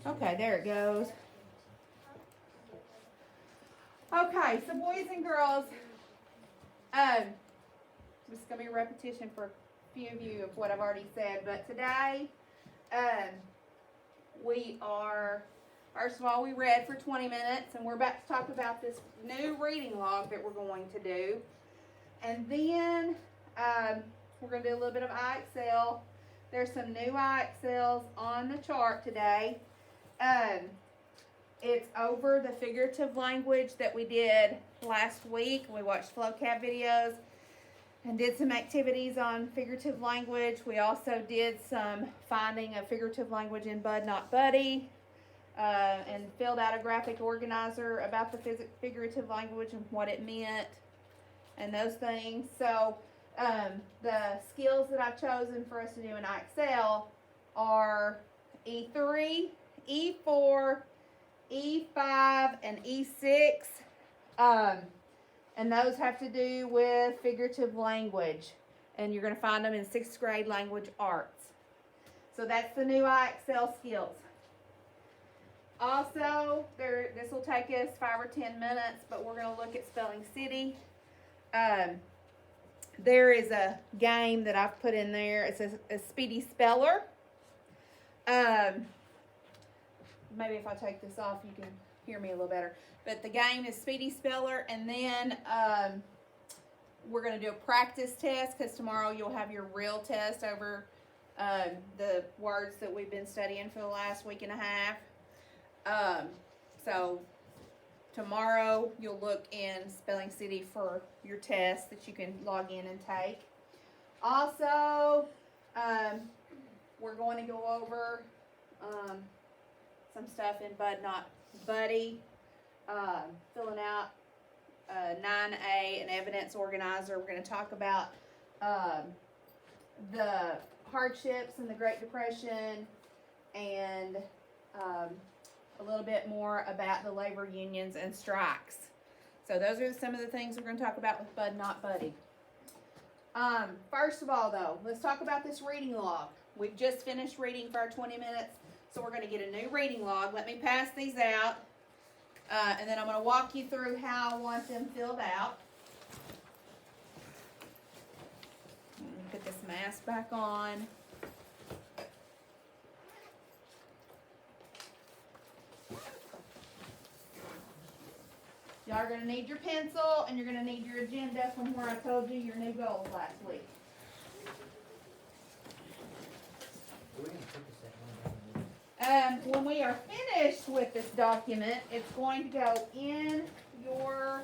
Okay, there it goes. Okay, so boys and girls, this is going to be a repetition for a few of you of what I've already said, but today, we are, first of all, we read for 20 minutes, and we're about to talk about this new reading log that we're going to do. And then, we're going to do a little bit of IXL. There's some new IXLs on the chart today. It's over the figurative language that we did last week. We watched FlowCab videos and did some activities on figurative language. We also did some finding of figurative language in Bud Not Buddy, and filled out a graphic organizer about the figurative language and what it meant and those things. So the skills that I've chosen for us to do in IXL are E3, E4, E5, and E6. And those have to do with figurative language. And you're going to find them in 6th grade language arts. So that's the new IXL skills. Also, this will take us 5 or 10 minutes, but we're going to look at Spelling City. There is a game that I've put in there. It's a speedy speller. Maybe if I take this off, you can hear me a little better. But the game is Speedy Speller, and then we're going to do a practice test because tomorrow you'll have your real test over the words that we've been studying for the last week and a half. So tomorrow you'll look in Spelling City for your test that you can log in and take. Also, we're going to go over some stuff in Bud Not Buddy, filling out 9A, an evidence organizer. We're going to talk about the hardships and the Great Depression, and a little bit more about the labor unions and strikes. So those are some of the things we're going to talk about with Bud Not Buddy. First of all, though, let's talk about this reading log. We've just finished reading for our 20 minutes. So we're going to get a new reading log. Let me pass these out. And then I'm going to walk you through how I want them filled out. Put this mask back on. Y'all are going to need your pencil, and you're going to need your agenda from where I told you your new goals last week. When we are finished with this document, it's going to go in your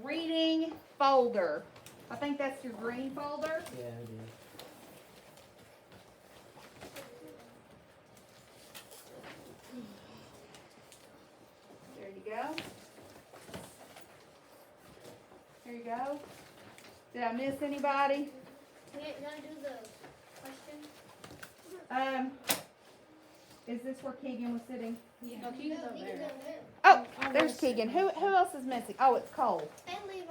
reading folder. I think that's your green folder. Yeah, it is. There you go. There you go. Did I miss anybody? You want to do the question? Is this where Keegan was sitting? Yeah. No, Keegan's over there. Oh, there's Keegan. Who else is missing? Oh, it's Cole. And Levi.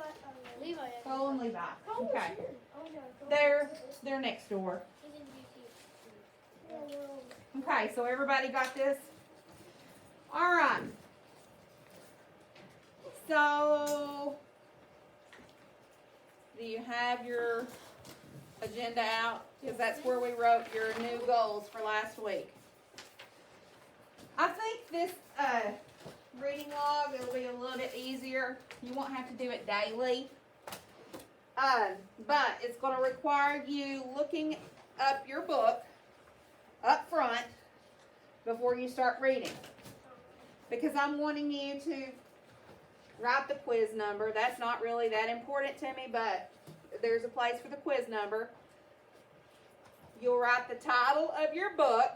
Levi. Cole and Levi. Cole was Okay. here. Oh, yeah, Cole. They're next door. He's in GT. Okay, so everybody got this? All right. So, do you have your agenda out? Because that's where we wrote your new goals for last week. I think this reading log, it'll be a little bit easier. You won't have to do it daily. But it's going to require you looking up your book up front before you start reading. Because I'm wanting you to write the quiz number. That's not really that important to me, but there's a place for the quiz number. You'll write the title of your book.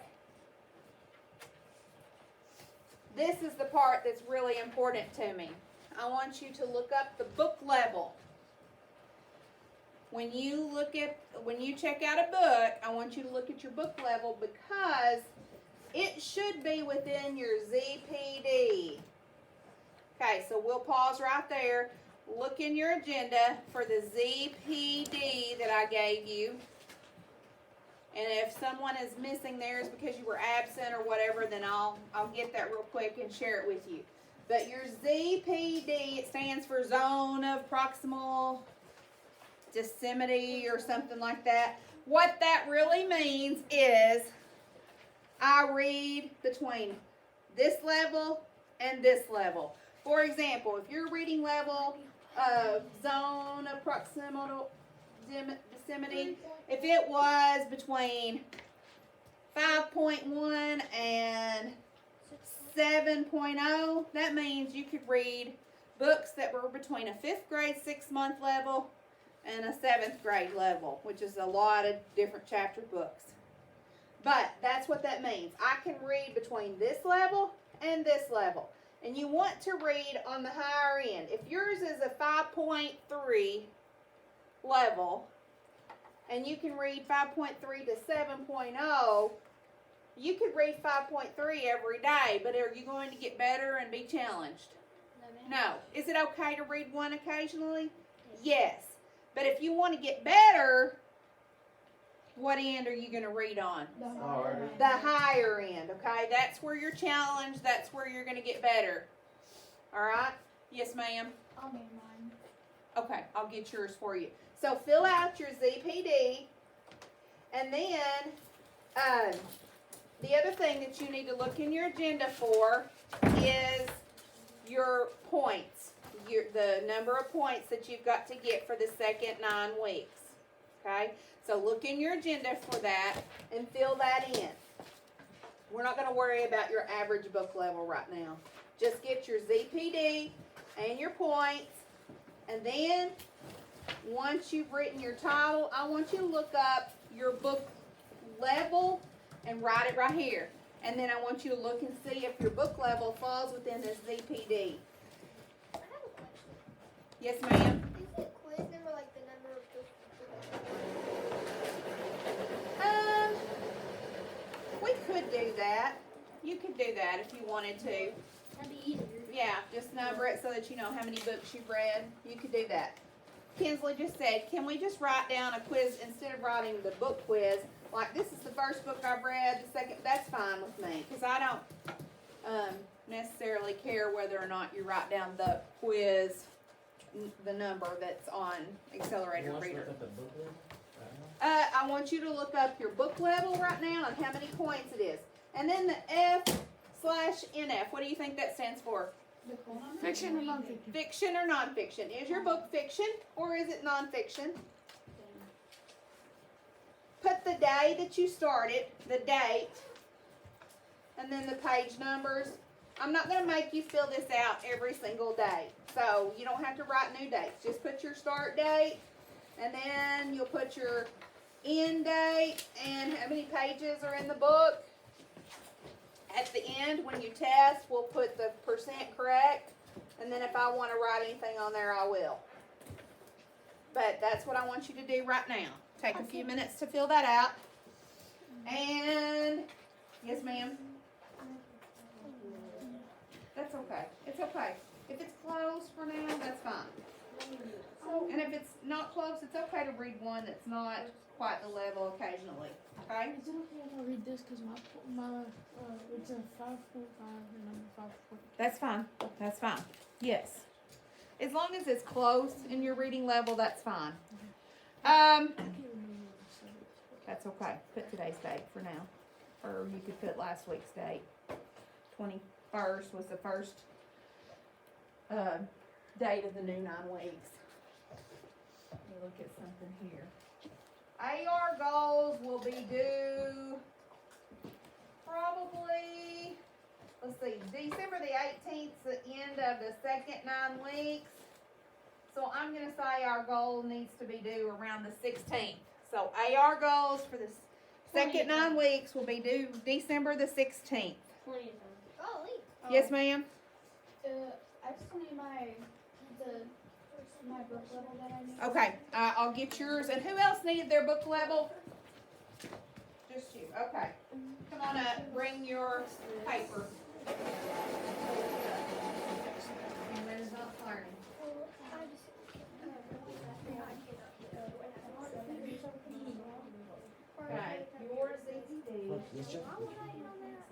This is the part that's really important to me. I want you to look up the book level. When you check out a book, I want you to look at your book level because it should be within your ZPD. Okay, so we'll pause right there. Look in your agenda for the ZPD that I gave you. And if someone is missing theirs because you were absent or whatever, then I'll get that real quick and share it with you. But your ZPD, it stands for Zone of Proximal Dissimity or something like that. What that really means is I read between this level and this level. For example, if your reading level of Zone of Proximal Dissimity, if it was between 5.1 and 7.0, that means you could read books that were between a 5th grade 6-month level and a 7th grade level, which is a lot of different chapter books. But that's what that means. I can read between this level and this level. And you want to read on the higher end. If yours is a 5.3 level, and you can read 5.3 to 7.0, you could read 5.3 every day, but are you going to get better and be challenged? No. Is it okay to read one occasionally? Yes. But if you want to get better, what end are you going to read on? The higher end, okay? That's where you're challenged. That's where you're going to get better. All right? Yes, ma'am? I'll make mine. Okay, I'll get yours for you. So fill out your ZPD, and then the other thing that you need to look in your agenda for is your points, the number of points that you've got to get for the second 9 weeks. Okay, so look in your agenda for that and fill that in. We're not going to worry about your average book level right now. Just get your ZPD and your points, and then once you've written your title, I want you to look up your book level and write it right here. And then I want you to look and see if your book level falls within this ZPD. I have a question. Yes, ma'am? Is it quiz number like the number of books? We could do that. You could do that if you wanted to. That'd be easier. Yeah, just number it so that you know how many books you've read. You could do that. Kinsley just said, can we just write down a quiz instead of writing the book quiz? Like, this is the first book I've read, the second, that's fine with me. Because I don't necessarily care whether or not you write down the quiz, the number that's on Accelerator Reader. I want you to look up your book level right now and how many points it is. And then the F/NF, what do you think that stands for? Fiction or nonfiction? Fiction or nonfiction. Is your book fiction or is it nonfiction? Put the day that you started, the date, and then the page numbers. I'm not going to make you fill this out every single day, so you don't have to write new dates. Just put your start date, and then you'll put your end date and how many pages are in the book. At the end, when you test, we'll put the % correct, and then if I want to write anything on there, I will. But that's what I want you to do right now. Take a few minutes to fill that out. And, yes, ma'am? That's okay. It's okay. If it's close for now, that's fine. And if it's not close, it's okay to read one that's not quite the level occasionally. Okay? Is it okay if I read this because my it's a 5.5 and I'm 5.5? That's fine. That's fine. Yes. As long as it's close in your reading level, that's fine. That's okay. Put today's date for now. Or you could put last week's date. 21st was the first date of the new 9 weeks. Let me look at something here. AR goals will be due probably, let's see, December the 18th, the end of the second 9 weeks. So I'm going to say our goal needs to be due around the 16th. So AR goals for the second 9 weeks will be due December the 16th. Oh, wait. Yes, ma'am? I just need my book level that I need. Okay, I'll get yours. And who else needed their book level? Just you. Okay. Come on up. Bring your paper. It's not learning. Okay. You Yes, sir. Why would I eat on that?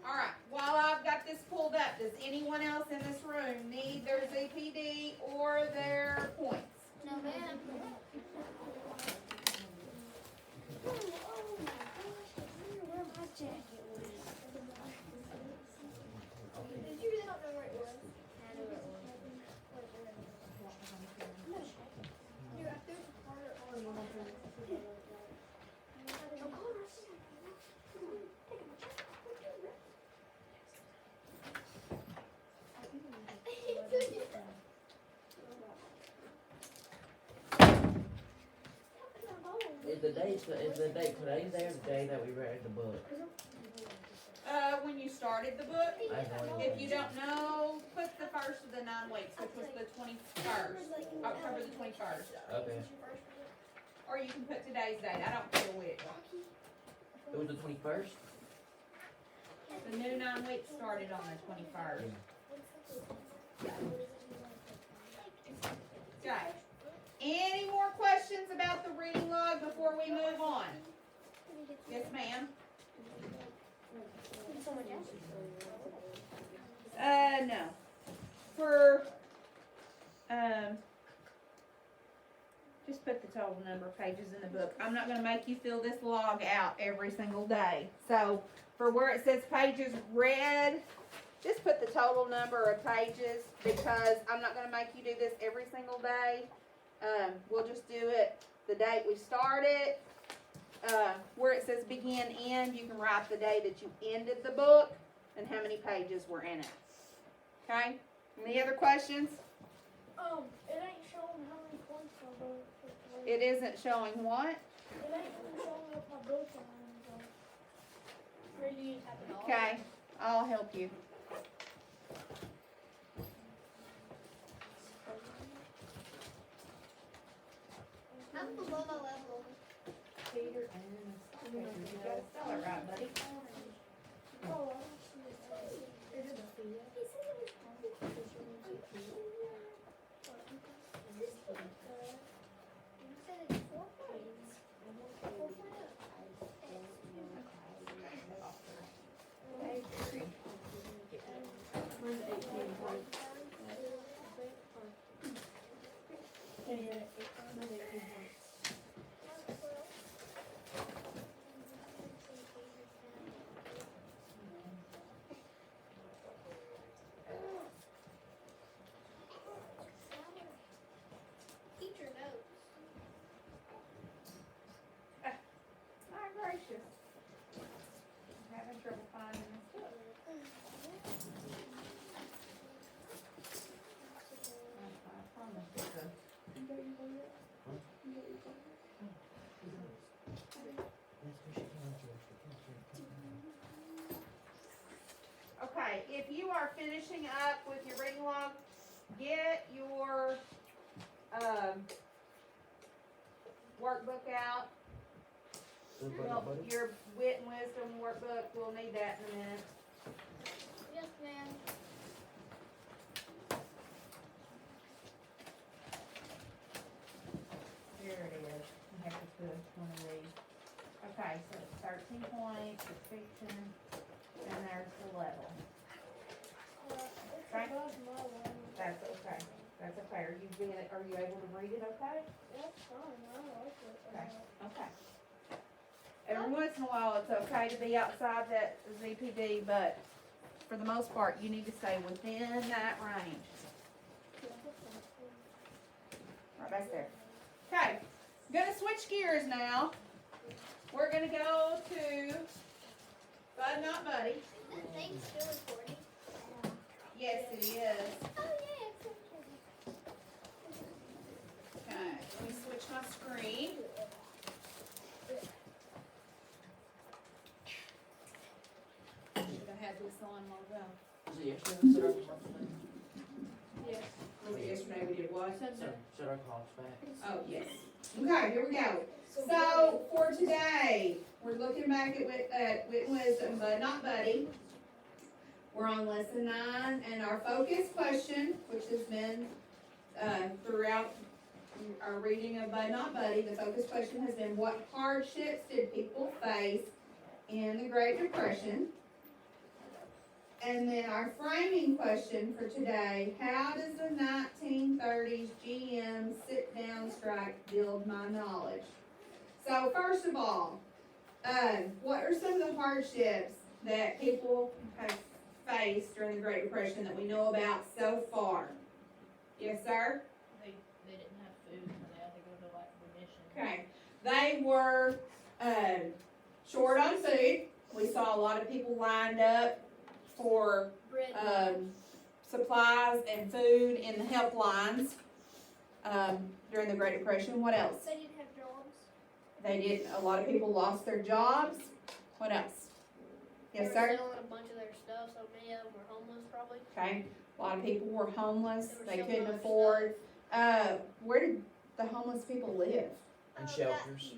Alright, while I've got this pulled up, does anyone else in this room need their ZPD or their points? No, ma'am. Oh my gosh, I wonder where my jacket was. Did you really not know where it was? I knew where it was. No. Dude, I threw the part on. Oh, God, I see Is the date today's day or the day that we read the book? When you started the book, I have no if idea. you don't know, put the first of the 9 weeks, which was the 21st, October the 21st. Okay. Or you can put today's date, I don't care which. It was the 21st? The new 9 weeks started on the 21st. Okay. Any more questions about the reading log before we move on? Yes, ma'am. No. For, just put the total number of pages in the book. I'm not gonna make you fill this log out every single day. So, for where it says pages read, just put the total number of pages because I'm not gonna make you do this every single day. We'll just do it the date we started. Where it says begin, end, you can write the day that you ended the book and how many pages were in it. Okay? Any other questions? It ain't showing how many points I got. It isn't showing what? It ain't even showing up my book line. Where do you have it all? Okay, I'll help you. I'm below my level. Peter and you gotta spell it right, buddy. Oh, I don't see it. Is it a fee? He said it was home. You said it's 4 points. 4 points. Where's 18 points? Yeah, 18 points. Teacher notes. My gracious. I'm having trouble finding this book. I promise it's a. Okay, if you are finishing up with your reading log, get your workbook out. Your wit and wisdom workbook, we'll need that in a minute. Yes, ma'am. Here it is. You have to put one of these. Okay, so it's 13 points, it's fiction, and there's the level. It's Okay. above my level. That's okay. That's okay. Are you able to read it okay? That's fine, I like it. Okay. Okay. Every once in a while, it's okay to be outside that ZPD, but for the most part, you need to stay within that range. Right back there. Okay, gonna switch gears now. We're gonna go to Bud Not Buddy. Is that thing still recording? Yes, it is. Oh, yeah, it's okay. Okay, let me switch my screen. Should have had this on long ago. Was it yesterday we set our clocks back? Yes. Was it yesterday we did what? Set our clocks back. Oh, yes. Okay, here we go. So, for today, we're looking back at Wit and Wisdom, but not Buddy. We're on lesson 9, and our focus question, which has been throughout our reading of Bud Not Buddy, the focus question has been, what hardships did people face in the Great Depression? And then our framing question for today, how does the 1930s GM sit-down strike build my knowledge? So first of all, what are some of the hardships that people have faced during the Great Depression that we know about so far? Yes, sir? They didn't have food, so they had to go to like remission. Okay. They were short on food. We saw a lot of people lined up for Bread. supplies and food in the helplines during the Great Depression. What else? They didn't have jobs. They did. A lot of people lost their jobs. What else? Yes, They were sir. selling a bunch of their stuff, so many of them were homeless probably. Okay. A lot of people were homeless. They They were couldn't selling afford. Where did the homeless people live? And shelters.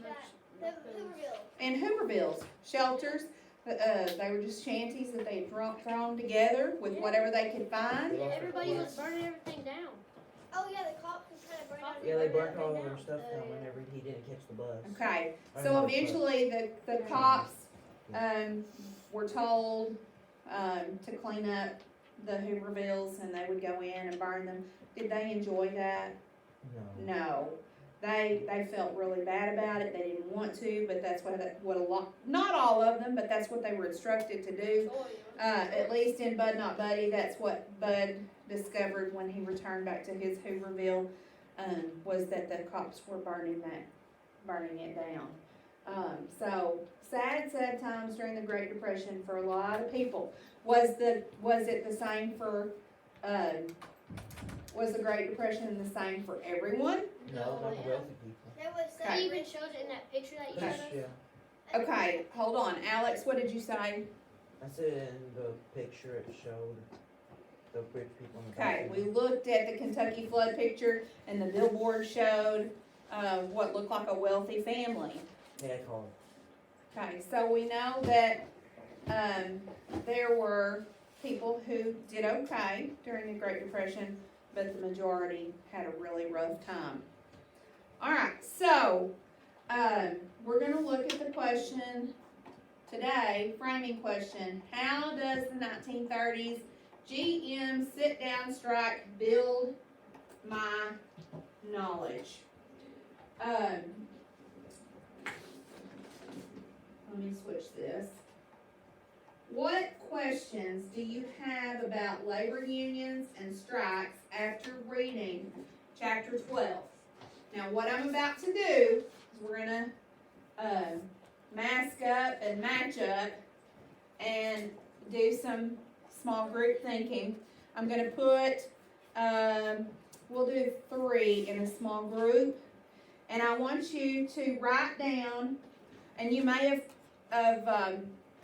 Hooverville. In Hoovervilles, shelters. They were just shanties that they had thrown together with whatever they could find. They lost their Everybody was clothes. burning everything down. Oh yeah, the cops was trying to burn Yeah, they burnt everything all of down. their stuff down whenever he didn't catch the bus. Okay, I so know, but- eventually the cops were told to clean up the Hoovervilles, and they would go in and burn them. Did they enjoy that? No. No. They felt really bad about it. They didn't want to, but that's what a lot, not all of them, but that's what they were instructed to do. At least in Bud Not Buddy, that's what Bud discovered when he returned back to his Hooverville, was that the cops were burning it down. So sad times during the Great Depression for a lot of people. Was it the same for, was the Great Depression the same for everyone? No, not the wealthy people. There was, Okay. they even showed it in that picture that you That's- showed us. Yeah. Okay, hold on. Alex, what did you say? I said in the picture it showed the rich people in the Okay, back. we looked at the Kentucky flood picture, and the billboard showed what looked like a wealthy family. Yeah, I called. Okay, so we know that there were people who did okay during the Great Depression, but the majority had a really rough time. All right, so we're going to look at the question today, framing question. How does the 1930s GM sit-down strike build my knowledge? Let me switch this. What questions do you have about labor unions and strikes after reading chapter 12? Now, what I'm about to do is we're gonna mask up and match up and do some small group thinking. I'm gonna put, we'll do 3 in a small group, and I want you to write down, and you may have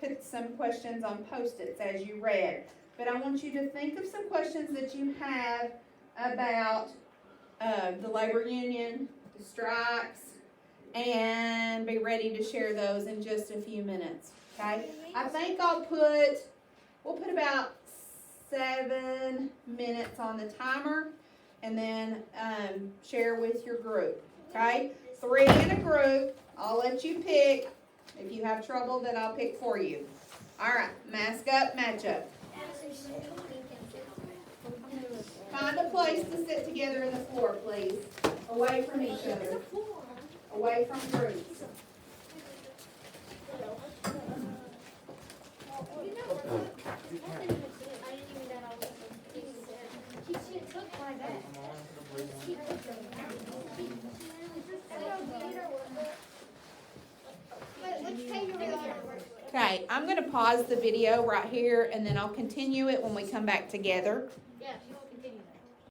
put some questions on Post-its as you read, but I want you to think of some questions that you have about the labor union, the strikes, and be ready to share those in just a few minutes, okay? I think we'll put about 7 minutes on the timer, and then share with your group, okay? 3 in a group. I'll let you pick. If you have trouble, then I'll pick for you. All right, mask up, match up. Find a place to sit together in the floor, please. Away from each other. Away from groups. Okay, I'm gonna pause the video right here, and then I'll continue it when we come back together.